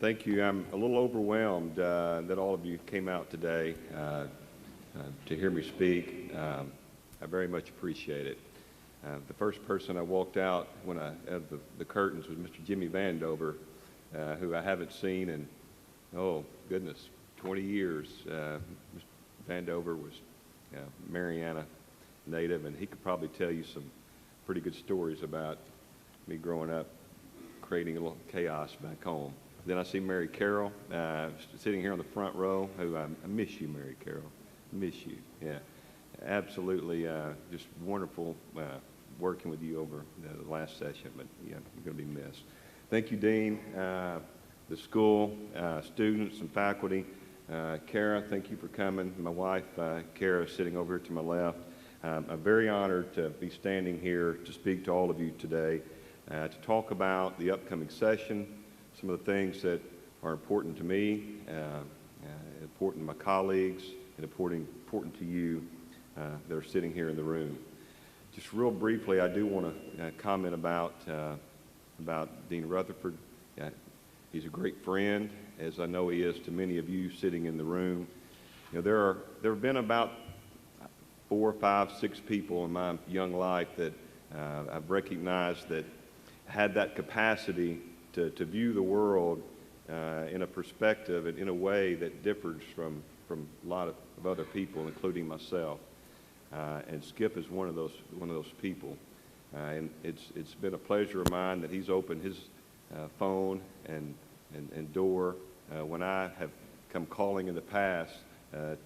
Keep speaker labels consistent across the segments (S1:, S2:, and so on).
S1: Thank you. I'm a little overwhelmed that all of you came out today to hear me speak. I very much appreciate it. The first person I walked out when the curtains was Mr. Jimmy Vandover, who I haven't seen in, oh goodness, 20 years. Mr. Vandover was Mariana native, and he could probably tell you some pretty good stories about me growing up, creating a little chaos back home. Then I see Mary Carroll sitting here on the front row, who I miss you, Mary Carroll. Miss you, yeah. Absolutely just wonderful working with you over the last session, but yeah, you're going to be missed. Thank you, Dean, the school, students and faculty. Kara, thank you for coming. My wife, Kara, is sitting over here to my left. I'm very honored to be standing here to speak to all of you today, to talk about the upcoming session, some of the things that are important to me, important to my colleagues, and important to you that are sitting here in the room. Just real briefly, I do want to comment about Dean Rutherford. He's a great friend, as I know he is to many of you sitting in the room. You know, there have been about 4, 5, 6 people in my young life that I've recognized that had that capacity to view the world in a perspective and in a way that differs from a lot of other people, including myself. And Skip is one of those people. And it's been a pleasure of mine that he's opened his phone and door when I have come calling in the past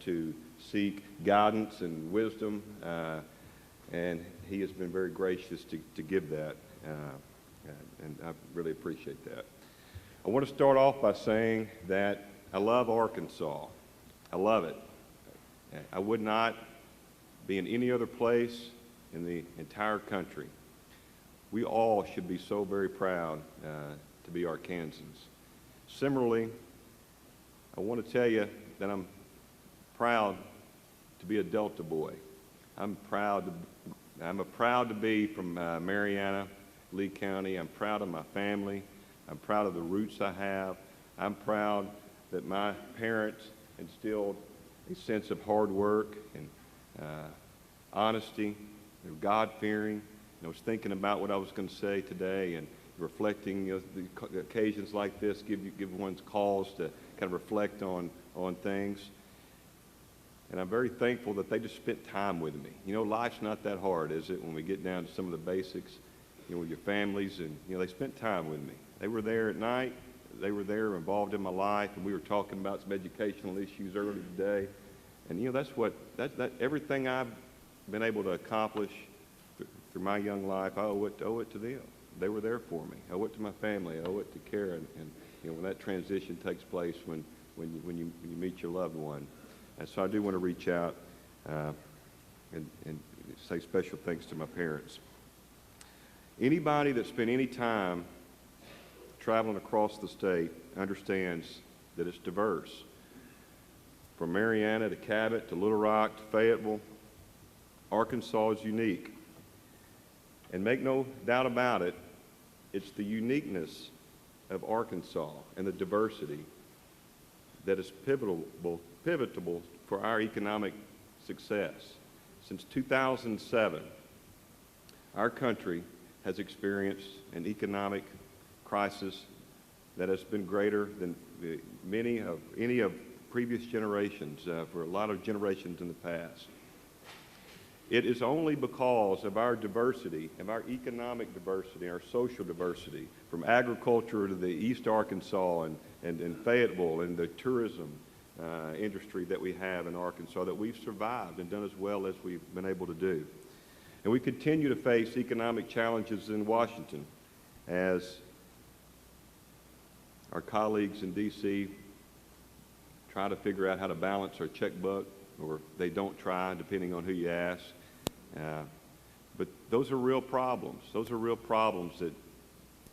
S1: to seek guidance and wisdom, and he has been very gracious to give that, and I really appreciate that. I want to start off by saying that I love Arkansas. I love it. I would not be in any other place in the entire country. We all should be so very proud to be Arkansans. Similarly, I want to tell you that I'm proud to be a Delta boy. I'm proud to be from Mariana, Lee County. I'm proud of my family. I'm proud of the roots I have. I'm proud that my parents instilled a sense of hard work and honesty, God-fearing. I was thinking about what I was going to say today and reflecting, the occasions like this give one's cause to kind of reflect on things. And I'm very thankful that they just spent time with me. You know, life's not that hard, is it, when we get down to some of the basics, with your families, and, they spent time with me. They were there at night. They were there involved in my life, and we were talking about some educational issues earlier today. And, that's everything I've been able to accomplish through my young life, I owe it to them. They were there for me. I owe it to my family. I owe it to Karen. And when that transition takes place, when you meet your loved one. And so I do want to reach out and say special thanks to my parents. Anybody that spent any time traveling across the state understands that it's diverse. From Mariana to Cabot to Little Rock to Fayetteville, Arkansas is unique. And make no doubt about it, it's the uniqueness of Arkansas and the diversity that is pivotal for our economic success. Since 2007, our country has experienced an economic crisis that has been greater than any of previous generations, for a lot of generations in the past. It is only because of our diversity, of our economic diversity, our social diversity, from agriculture to the East Arkansas and Fayetteville and the tourism industry that we have in Arkansas, that we've survived and done as well as we've been able to do. And we continue to face economic challenges in Washington as our colleagues in D.C. try to figure out how to balance our checkbook, or they don't try, depending on who you ask. But those are real problems. Those are real problems that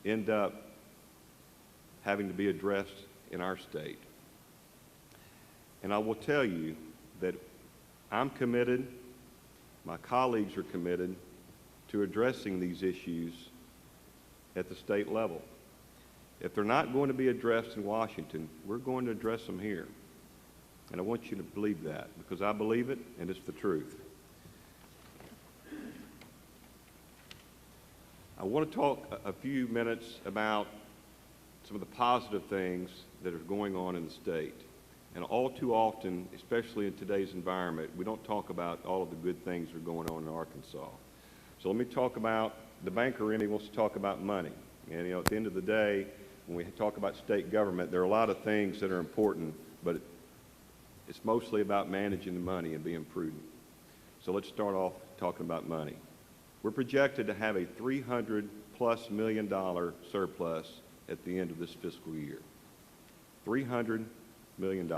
S1: end up having to be addressed in our state. And I will tell you that I'm committed, my colleagues are committed to addressing these issues at the state level. If they're not going to be addressed in Washington, we're going to address them here. And I want you to believe that, because I believe it, and it's the truth. I want to talk a few minutes about some of the positive things that are going on in the state. And all too often, especially in today's environment, we don't talk about all of the good things that are going on in Arkansas. So let me talk about, the banker in me wants to talk about money. And at the end of the day, when we talk about state government, there are a lot of things that are important, but it's mostly about managing the money and being prudent. So let's start off talking about money. We're projected to have a $300+ million surplus at the end of this fiscal year. $300 million.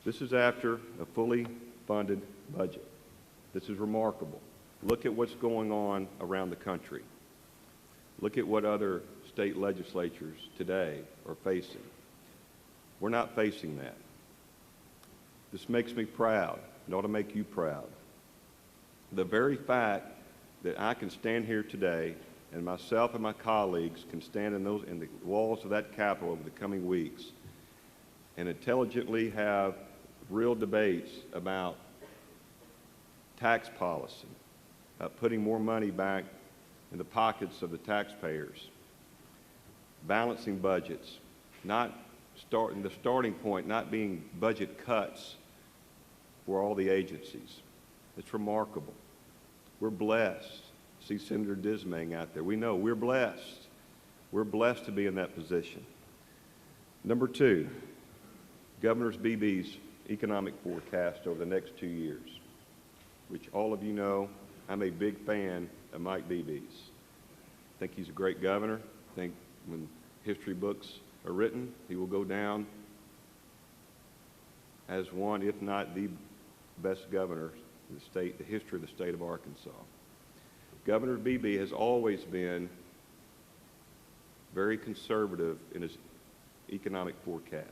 S1: This is after a fully funded budget. This is remarkable. Look at what's going on around the country. Look at what other state legislatures today are facing. We're not facing that. This makes me proud. It ought to make you proud. The very fact that I can stand here today, and myself and my colleagues can stand in the walls of that Capitol over the coming weeks and intelligently have real debates about tax policy, putting more money back in the pockets of the taxpayers, balancing budgets, the starting point not being budget cuts for all the agencies. It's remarkable. We're blessed. See Senator Dismang out there. We know we're blessed. We're blessed to be in that position. Number two, Governor Beebe's economic forecast over the next 2 years, which all of you know I'm a big fan of Mike Beebe's. I think he's a great governor. I think when history books are written, he will go down as one, if not the best governor in the state, the history of the state of Arkansas. Governor Beebe has always been very conservative in his economic forecast.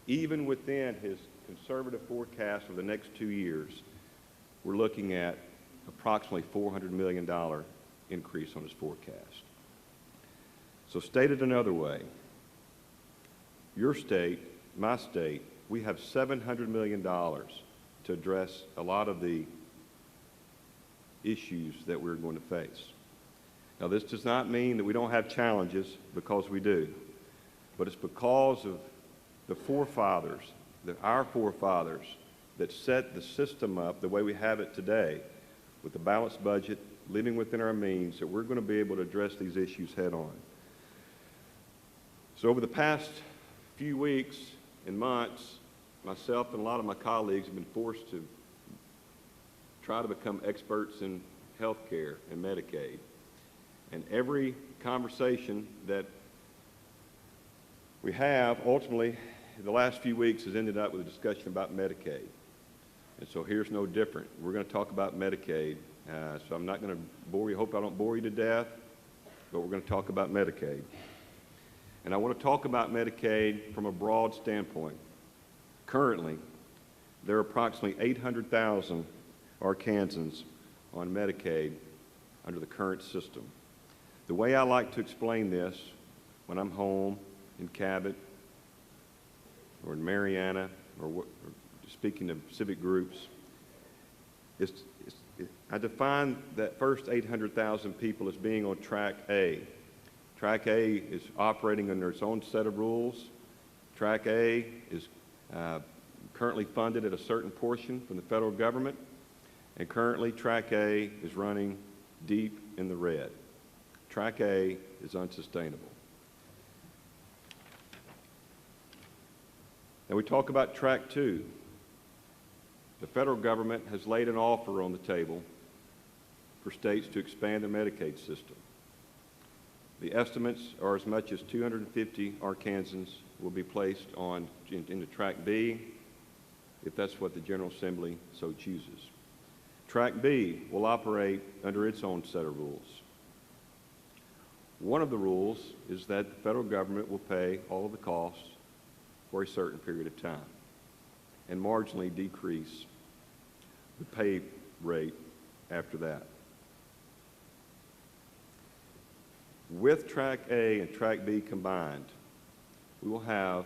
S1: Even within his conservative forecast for the next 2 years, we're looking at approximately $400 million increase on his forecast. So stated another way, your state, my state, we have $700 million to address a lot of the issues that we're going to face. Now, this does not mean that we don't have challenges, because we do, but it's because of the forefathers, our forefathers, that set the system up the way we have it today, with a balanced budget, living within our means, that we're going to be able to address these issues head on. So over the past few weeks and months, myself and a lot of my colleagues have been forced to try to become experts in health care and Medicaid. And every conversation that we have, ultimately, in the last few weeks has ended up with a discussion about Medicaid. And so here's no different. We're going to talk about Medicaid. So I'm not going to bore you. Hope I don't bore you to death, but we're going to talk about Medicaid. And I want to talk about Medicaid from a broad standpoint. Currently, there are approximately 800,000 Arkansans on Medicaid under the current system. The way I like to explain this when I'm home in Cabot or in Mariana or speaking to civic groups, I define that first 800,000 people as being on Track A. Track A is operating under its own set of rules. Track A is currently funded at a certain portion from the federal government, and currently Track A is running deep in the red. Track A is unsustainable. Now we talk about Track 2. The federal government has laid an offer on the table for states to expand their Medicaid system. The estimates are as much as 250 Arkansans will be placed into Track B, if that's what the General Assembly so chooses. Track B will operate under its own set of rules. One of the rules is that the federal government will pay all of the costs for a certain period of time and marginally decrease the pay rate after that. With Track A and Track B combined, we will have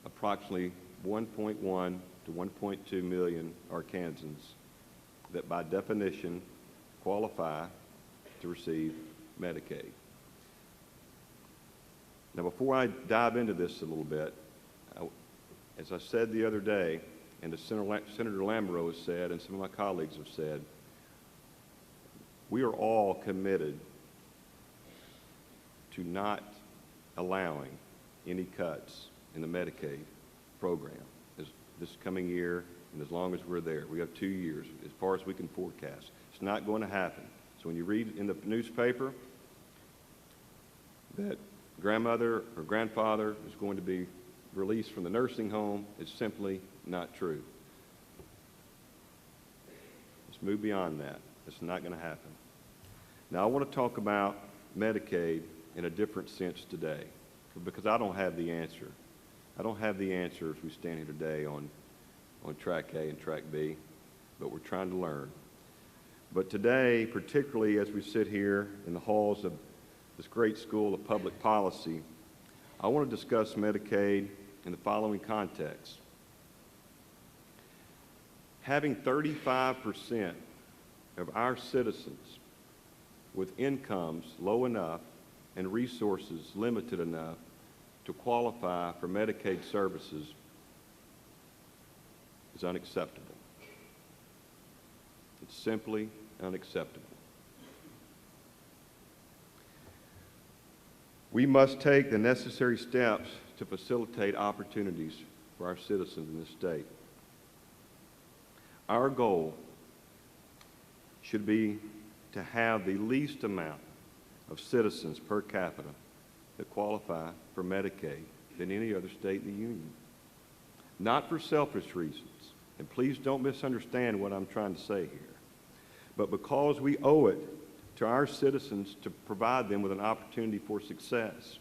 S1: approximately 1.1 to 1.2 million Arkansans that by definition qualify to receive Medicaid. Now, before I dive into this a little bit, as I said the other day, and as Senator Lamoureux has said, and some of my colleagues have said, we are all committed to not allowing any cuts in the Medicaid program this coming year and as long as we're there. We have 2 years, as far as we can forecast. It's not going to happen. So when you read in the newspaper that grandmother or grandfather is going to be released from the nursing home, it's simply not true. Let's move beyond that. It's not going to happen. Now, I want to talk about Medicaid in a different sense today, because I don't have the answer. I don't have the answer as we stand here today on Track A and Track B, but we're trying to learn. But today, particularly as we sit here in the halls of this great school of public policy, I want to discuss Medicaid in the following context. Having 35% of our citizens with incomes low enough and resources limited enough to qualify for Medicaid services is unacceptable. It's simply unacceptable. We must take the necessary steps to facilitate opportunities for our citizens in this state. Our goal should be to have the least amount of citizens per capita that qualify for Medicaid than any other state in the Union. Not for selfish reasons, and please don't misunderstand what I'm trying to say here, but because we owe it to our citizens to provide them with an opportunity for success.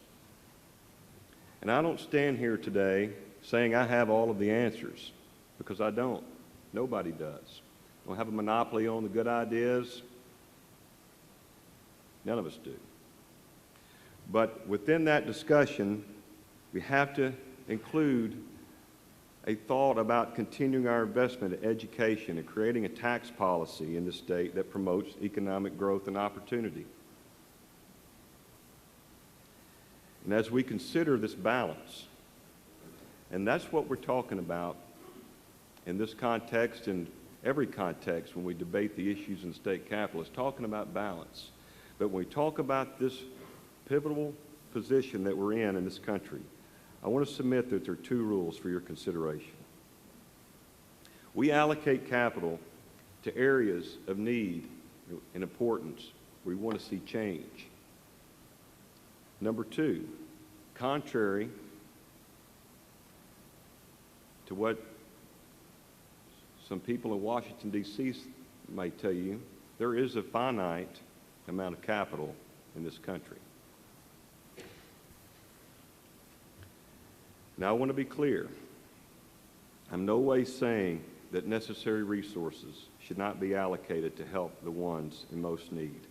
S1: And I don't stand here today saying I have all of the answers, because I don't. Nobody does. I don't have a monopoly on the good ideas. None of us do. But within that discussion, we have to include a thought about continuing our investment in education and creating a tax policy in the state that promotes economic growth and opportunity. And as we consider this balance, and that's what we're talking about in this context and every context when we debate the issues in the state capitol, is talking about balance. But when we talk about this pivotal position that we're in this country, I want to submit that there are two rules for your consideration. We allocate capital to areas of need and importance where we want to see change. Number two, contrary to what some people in Washington, D.C. might tell you, there is a finite amount of capital in this country. Now, I want to be clear. I'm no way saying that necessary resources should not be allocated to help the ones in most need.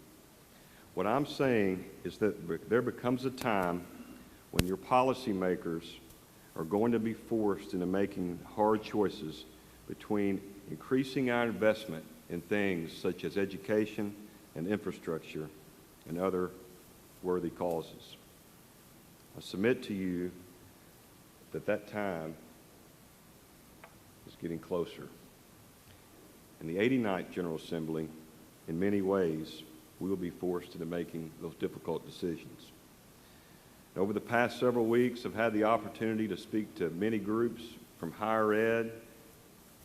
S1: What I'm saying is that there becomes a time when your policymakers are going to be forced into making hard choices between increasing our investment in things such as education and infrastructure and other worthy causes. I submit to you that time is getting closer. In the 89th General Assembly, in many ways, we will be forced into making those difficult decisions. Over the past several weeks, I've had the opportunity to speak to many groups from higher ed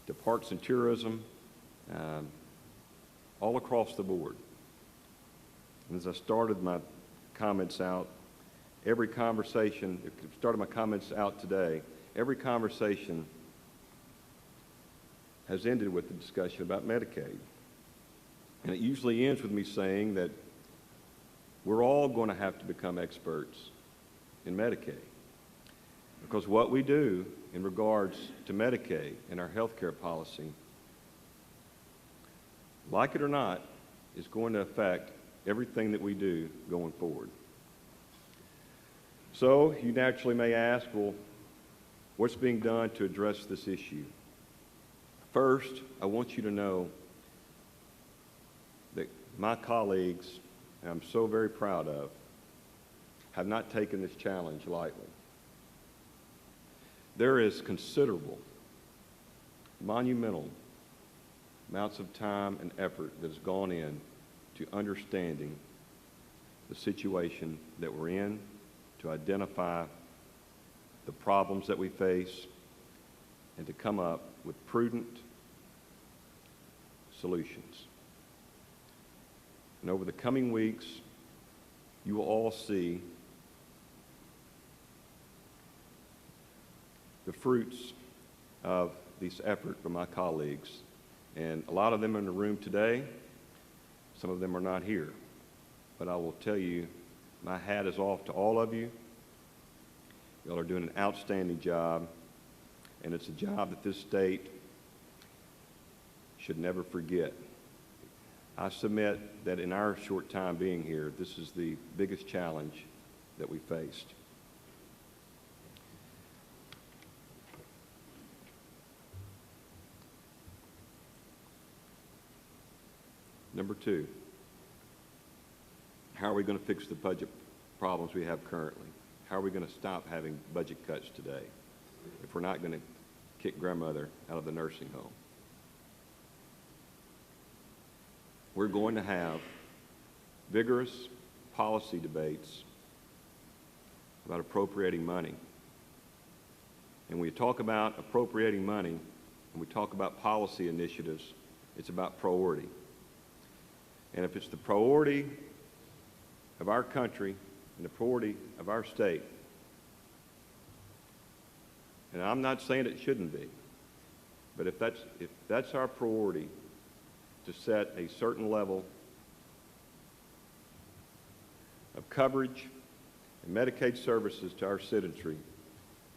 S1: to parks and tourism, all across the board. And as I started my comments out, every conversation today, every conversation has ended with the discussion about Medicaid. And it usually ends with me saying that we're all going to have to become experts in Medicaid. Because what we do in regards to Medicaid and our health care policy, like it or not, is going to affect everything that we do going forward. So you naturally may ask, well, what's being done to address this issue? First, I want you to know that my colleagues, and I'm so very proud of, have not taken this challenge lightly. There is considerable, monumental amounts of time and effort that has gone in to understanding the situation that we're in, to identify the problems that we face, and to come up with prudent solutions. And over the coming weeks, you will all see the fruits of this effort from my colleagues. And a lot of them are in the room today. Some of them are not here. But I will tell you, my hat is off to all of you. Y'all are doing an outstanding job, and it's a job that this state should never forget. I submit that in our short time being here, this is the biggest challenge that we faced. Number two, how are we going to fix the budget problems we have currently? How are we going to stop having budget cuts today if we're not going to kick grandmother out of the nursing home? We're going to have vigorous policy debates about appropriating money. And when we talk about appropriating money, and we talk about policy initiatives, it's about priority. And if it's the priority of our country and the priority of our state, and I'm not saying it shouldn't be, but if that's our priority, to set a certain level of coverage and Medicaid services to our citizenry,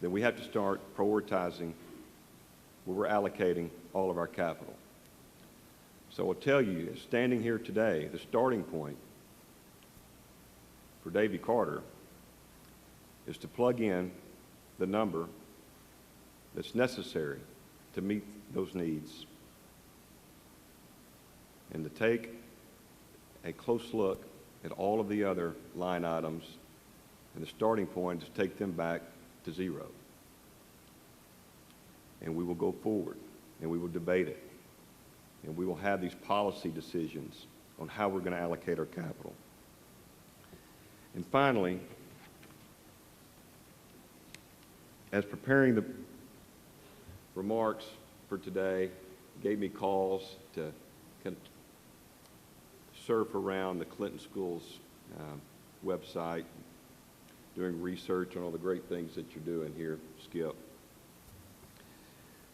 S1: then we have to start prioritizing where we're allocating all of our capital. So I'll tell you, standing here today, the starting point for Davy Carter is to plug in the number that's necessary to meet those needs, and to take a close look at all of the other line items, and the starting point is to take them back to zero. And we will go forward, and we will debate it, and we will have these policy decisions on how we're going to allocate our capital. And finally, as preparing the remarks for today, gave me calls to kind of surf around the Clinton School's website, doing research on all the great things that you're doing here, Skip.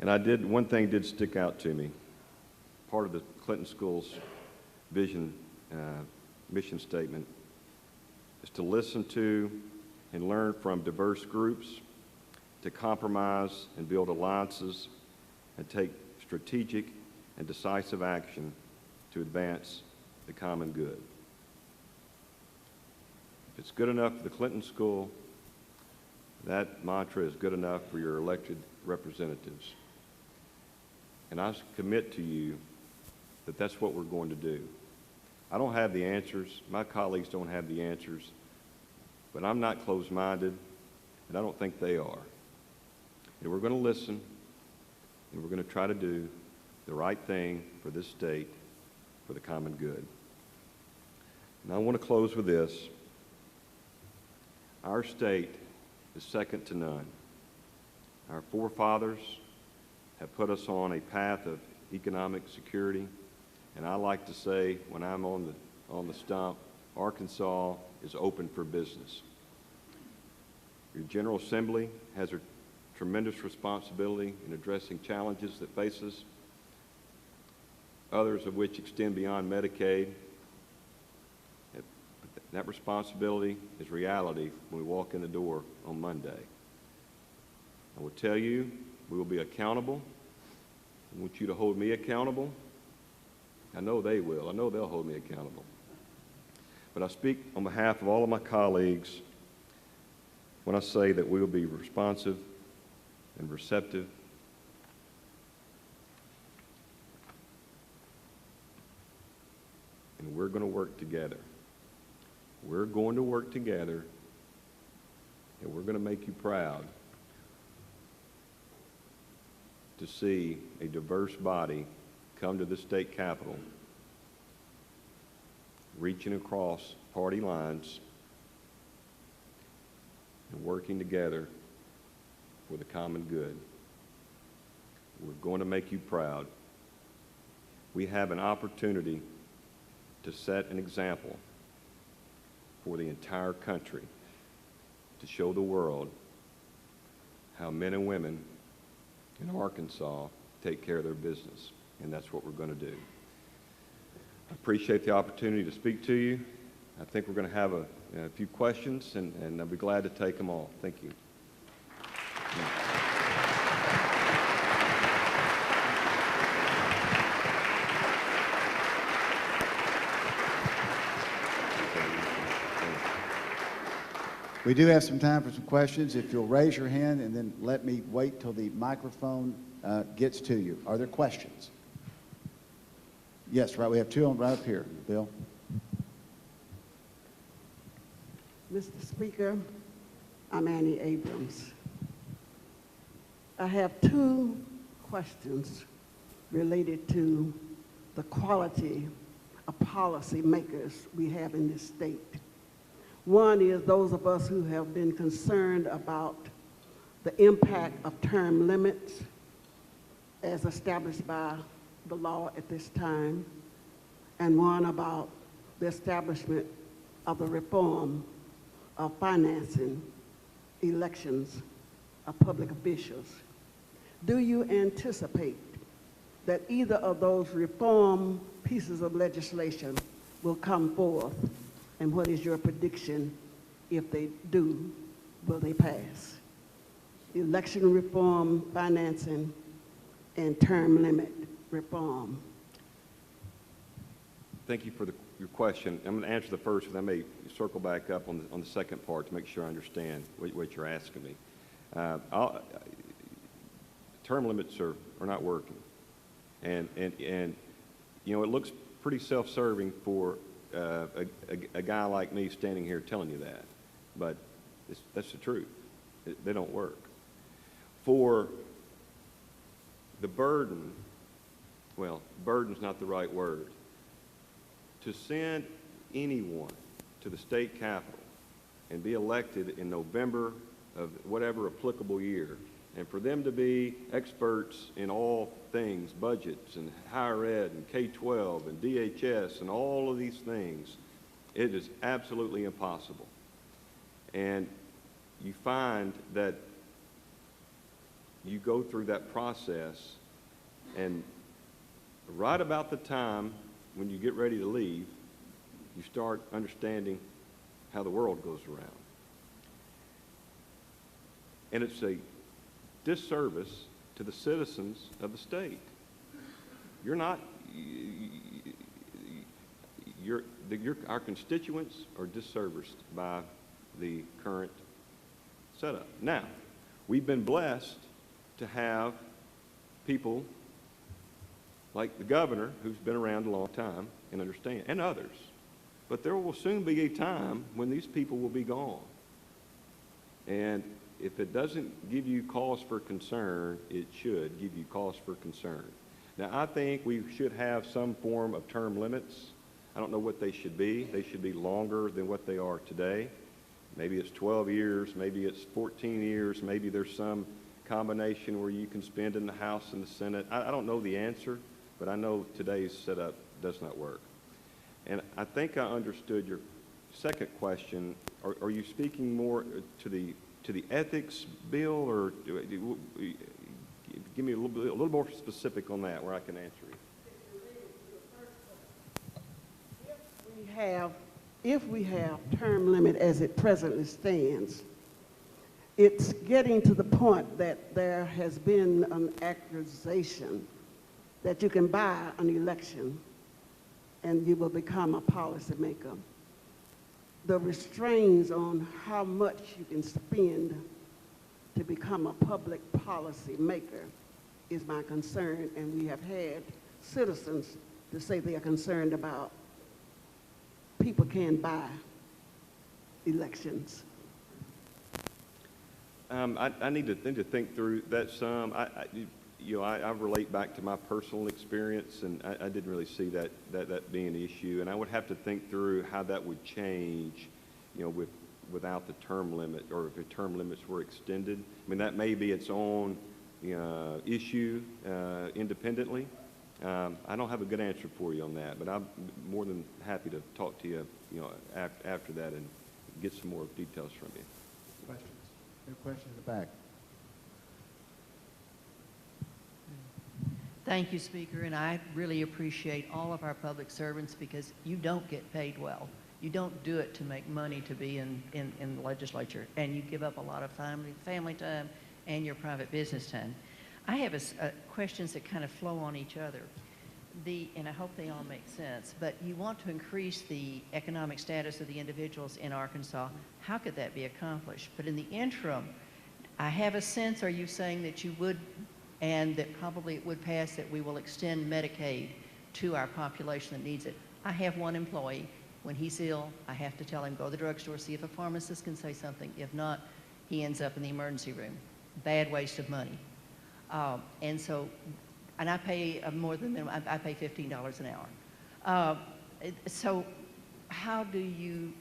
S1: And one thing did stick out to me. Part of the Clinton School's vision, mission statement is to listen to and learn from diverse groups, to compromise and build alliances, and take strategic and decisive action to advance the common good. If it's good enough for the Clinton School, that mantra is good enough for your elected representatives. And I commit to you that that's what we're going to do. I don't have the answers. My colleagues don't have the answers. But I'm not closed-minded, and I don't think they are. And we're going to listen, and we're going to try to do the right thing for this state, for the common good. And I want to close with this. Our state is second to none. Our forefathers have put us on a path of economic security, and I like to say, when I'm on the stump, Arkansas is open for business. Your General Assembly has a tremendous responsibility in addressing challenges that face us, others of which extend beyond Medicaid. That responsibility is reality when we walk in the door on Monday. I will tell you, we will be accountable. I want you to hold me accountable. I know they will. I know they'll hold me accountable. But I speak on behalf of all of my colleagues when I say that we will be responsive and receptive and we're going to work together. We're going to work together, and we're going to make you proud to see a diverse body come to the state capitol, reaching across party lines and working together for the common good. We're going to make you proud. We have an opportunity to set an example for the entire country, to show the world how men and women in Arkansas take care of their business, and that's what we're going to do. I appreciate the opportunity to speak to you. I think we're going to have a few questions, and I'll be glad to take them all. Thank you.
S2: We do have some time for some questions. If you'll raise your hand and then let me wait till the microphone gets to you. Are there questions? Yes, right. We have two right up here. Bill.
S3: Mr. Speaker, I'm Annie Abrams. I have two questions related to the quality of policy makers we have in this state. One is those of us who have been concerned about the impact of term limits as established by the law at this time, and one about the establishment of the reform of financing elections of public officials. Do you anticipate that either of those reform pieces of legislation will come forth? And what is your prediction if they do, will they pass? Election reform, financing, and term limit reform.
S1: Thank you for your question. I'm going to answer the first, and I may circle back up on the second part to make sure I understand what you're asking me. Term limits are not working. And you know, it looks pretty self-serving for a guy like me standing here telling you that, but that's the truth. They don't work. For the burden, well, burden's not the right word. To send anyone to the state capitol and be elected in November of whatever applicable year, and for them to be experts in all things, budgets and higher ed and K-12 and DHS and all of these things, it is absolutely impossible. And you find that you go through that process, and right about the time when you get ready to leave, you start understanding how the world goes around. And it's a disservice to the citizens of the state. You're not, our constituents are disserviced by the current setup. Now, we've been blessed to have people like the governor, who's been around a long time and understand, and others. But there will soon be a time when these people will be gone. And if it doesn't give you cause for concern, it should give you cause for concern. Now, I think we should have some form of term limits. I don't know what they should be. They should be longer than what they are today. Maybe it's 12 years, maybe it's 14 years, maybe there's some combination where you can spend in the House and the Senate. I don't know the answer, but I know today's setup does not work. And I think I understood your second question. Are you speaking more to the ethics bill, or give me a little more specific on that where I can answer it?
S3: If we have term limit as it presently stands, it's getting to the point that there has been an accusation that you can buy an election and you will become a policymaker. the restraints on how much you can spend to become a public policy maker is my concern, and we have had citizens to say they are concerned about people can't buy elections.
S1: I need to think through that some. I relate back to my personal experience, and I didn't really see that being an issue. And I would have to think through how that would change, without the term limit, or if the term limits were extended. I mean, that may be its own issue independently. I don't have a good answer for you on that, but I'm more than happy to talk to you, after that and get some more details from you.
S2: Questions? No question in the back.
S4: Thank you, Speaker, and I really appreciate all of our public servants because you don't get paid well. You don't do it to make money to be in the legislature, and you give up a lot of family time and your private business time. I have questions that kind of flow on each other, and I hope they all make sense, but you want to increase the economic status of the individuals in Arkansas. How could that be accomplished? But in the interim, I have a sense, are you saying that you would, and that probably it would pass, that we will extend Medicaid to our population that needs it? I have one employee. When he's ill, I have to tell him, go to the drugstore, see if a pharmacist can say something. If not, he ends up in the emergency room. Bad waste of money. And I pay more than minimum. I pay $15 an hour. So how do you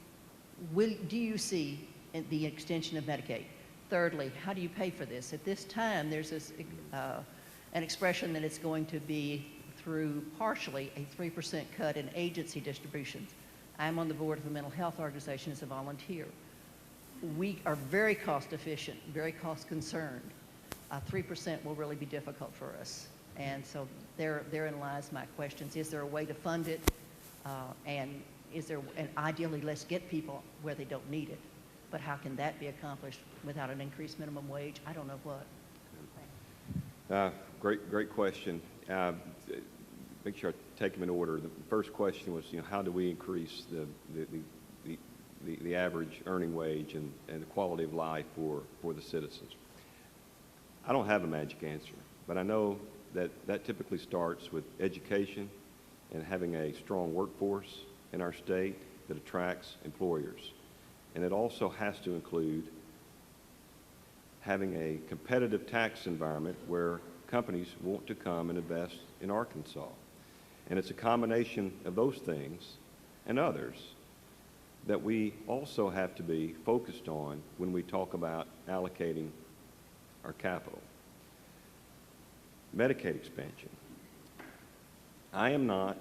S4: see the extension of Medicaid? Thirdly, how do you pay for this? At this time, there's an expression that it's going to be through partially a 3% cut in agency distributions. I'm on the board of a mental health organization as a volunteer. We are very cost efficient, very cost concerned. 3% will really be difficult for us. And so therein lies my questions. Is there a way to fund it? And ideally, let's get people where they don't need it. But how can that be accomplished without an increased minimum wage? I don't know what.
S1: Great question. Make sure I take them in order. The first question was, how do we increase the average earning wage and the quality of life for the citizens? I don't have a magic answer, but I know that typically starts with education and having a strong workforce in our state that attracts employers. And it also has to include having a competitive tax environment where companies want to come and invest in Arkansas. And it's a combination of those things and others that we also have to be focused on when we talk about allocating our capital. Medicaid expansion. I am not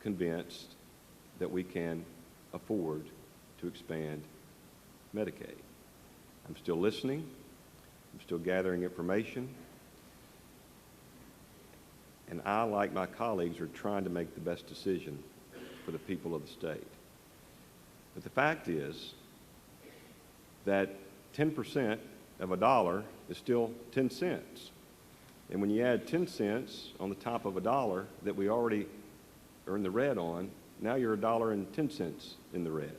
S1: convinced that we can afford to expand Medicaid. I'm still listening. I'm still gathering information. And I, like my colleagues, are trying to make the best decision for the people of the state. But the fact is that 10% of a dollar is still 10 cents. And when you add 10 cents on the top of a dollar that we already are in the red on, now you're $1.10 in the red.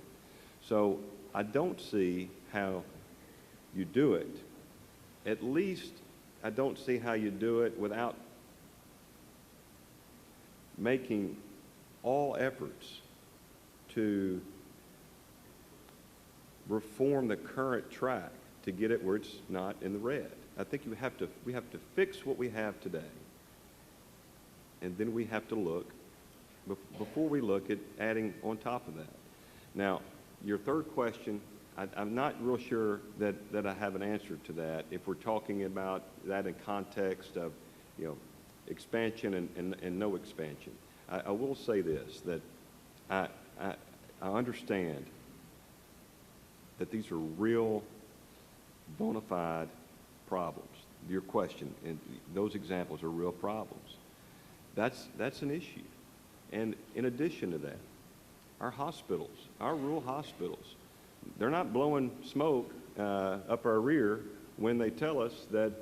S1: So I don't see how you do it. At least I don't see how you do it without making all efforts to reform the current track to get it where it's not in the red. I think we have to fix what we have today, and then we have to look, before we look at adding on top of that. Now, your third question, I'm not real sure that I have an answer to that if we're talking about that in context of, expansion and no expansion. I will say this, that I understand that these are real bona fide problems. Your question, and those examples are real problems. That's an issue. And in addition to that, our hospitals, our rural hospitals, they're not blowing smoke up our rear when they tell us that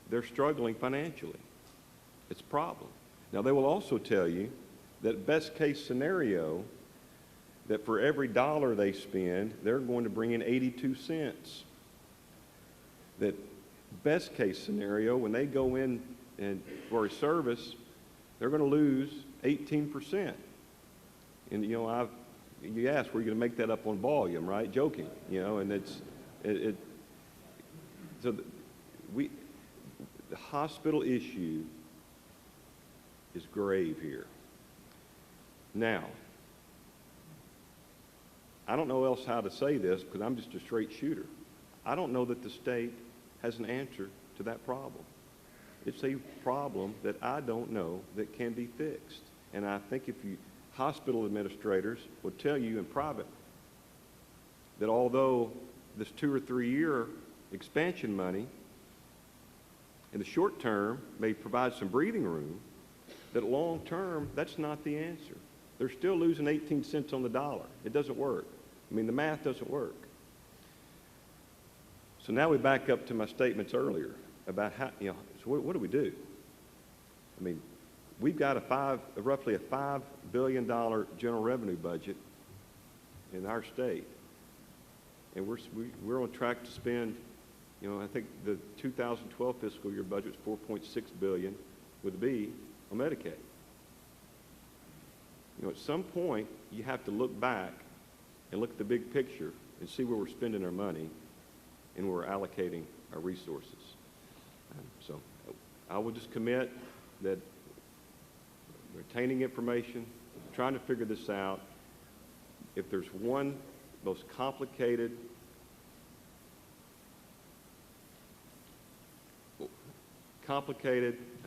S1: they're struggling financially. It's a problem. Now, they will also tell you that best case scenario that for every dollar they spend, they're going to bring in 82 cents. That best case scenario, when they go in and for a service, they're going to lose 18%. And, you know, you ask, where are you going to make that up on volume, right? Joking, you know, and so the hospital issue is grave here. Now, I don't know else how to say this because I'm just a straight shooter. I don't know that the state has an answer to that problem. It's a problem that I don't know that can be fixed. And I think hospital administrators will tell you in private that although this 2 or 3 year expansion money in the short term may provide some breathing room, that long term, that's not the answer. They're still losing 18 cents on the dollar. It doesn't work. I mean, the math doesn't work. So now we back up to my statements earlier about how, you know, so what do we do? I mean, we've got roughly a $5 billion general revenue budget in our state. And we're on track to spend, you know, I think the 2012 fiscal year budget was $4.6 billion with a B on Medicaid. You know, at some point, you have to look back and look at the big picture and see where we're spending our money and where we're allocating our resources. So I will just commit that we're obtaining information, trying to figure this out. If there's one most complicated I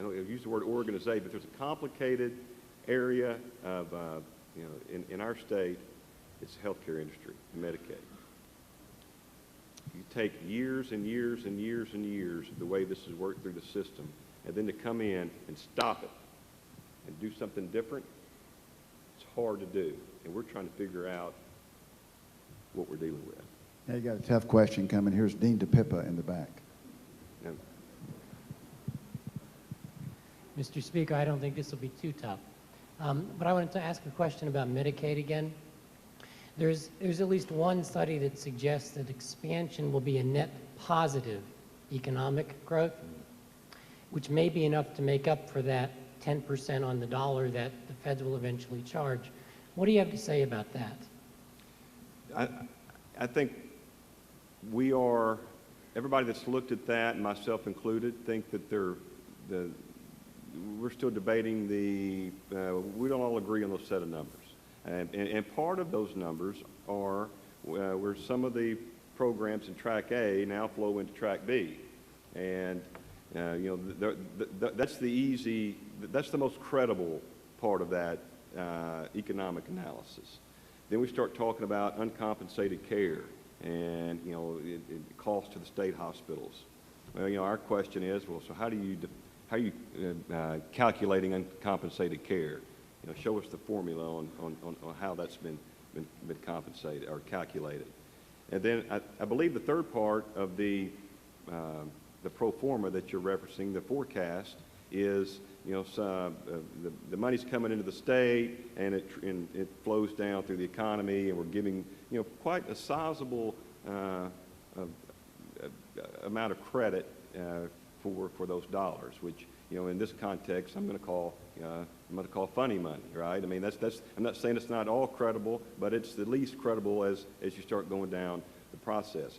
S1: don't use the word organization, but there's a complicated area of, you know, in our state, it's the healthcare industry, Medicaid. You take years and years and years and years of the way this has worked through the system, and then to come in and stop it and do something different, it's hard to do. And we're trying to figure out what we're dealing with.
S2: Now you got a tough question coming. Here's Dean DePippa in the back.
S1: And
S5: Mr. Speaker, I don't think this will be too tough. But I wanted to ask a question about Medicaid again. There's at least one study that suggests that expansion will be a net positive economic growth, which may be enough to make up for that 10% on the dollar that the feds will eventually charge. What do you have to say about that?
S1: I think everybody that's looked at that, and myself included, think that we're still debating we don't all agree on those set of numbers. And part of those numbers are where some of the programs in Track A now flow into Track B. And, you know, that's the most credible part of that economic analysis. Then we start talking about uncompensated care and, you know, it costs to the state hospitals. Well, you know, our question is, well, so how are you calculating uncompensated care? You know, show us the formula on how that's been compensated or calculated. And then I believe the third part of the pro forma that you're referencing, the forecast, is, you know, the money's coming into the state and it flows down through the economy, and we're giving, you know, quite a sizable amount of credit for those dollars, which, you know, in this context, I'm going to call funny money, right? I mean, I'm not saying it's not all credible, but it's the least credible as you start going down the process.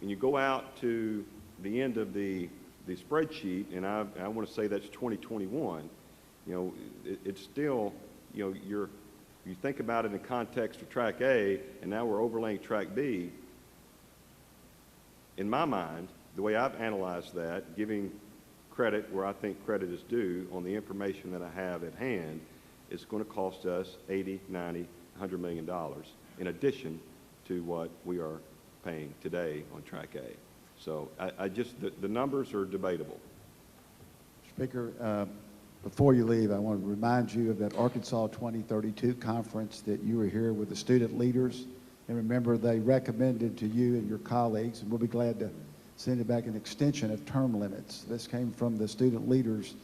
S1: When you go out to the end of the spreadsheet, and I want to say that's 2021, you know, it's still, you know, you think about it in context of Track A, and now we're overlaying Track B. In my mind, the way I've analyzed that, giving credit where I think credit is due on the information that I have at hand, is going to cost us $80, $90, $100 million in addition to what we are paying today on Track A. So the numbers are debatable.
S2: Speaker, before you leave, I want to remind you of that Arkansas 2032 conference that you were here with the student leaders. And remember, they recommended to you and your colleagues, and we'll be glad to send it back, an extension of term limits. This came from the student leaders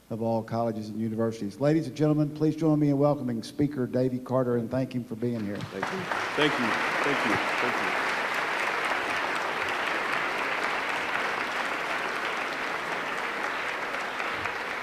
S2: of all colleges and universities. Ladies and gentlemen, please join me in welcoming Speaker Davy Carter and thank him for being here.
S1: Thank you. Thank you. Thank you. Thank you.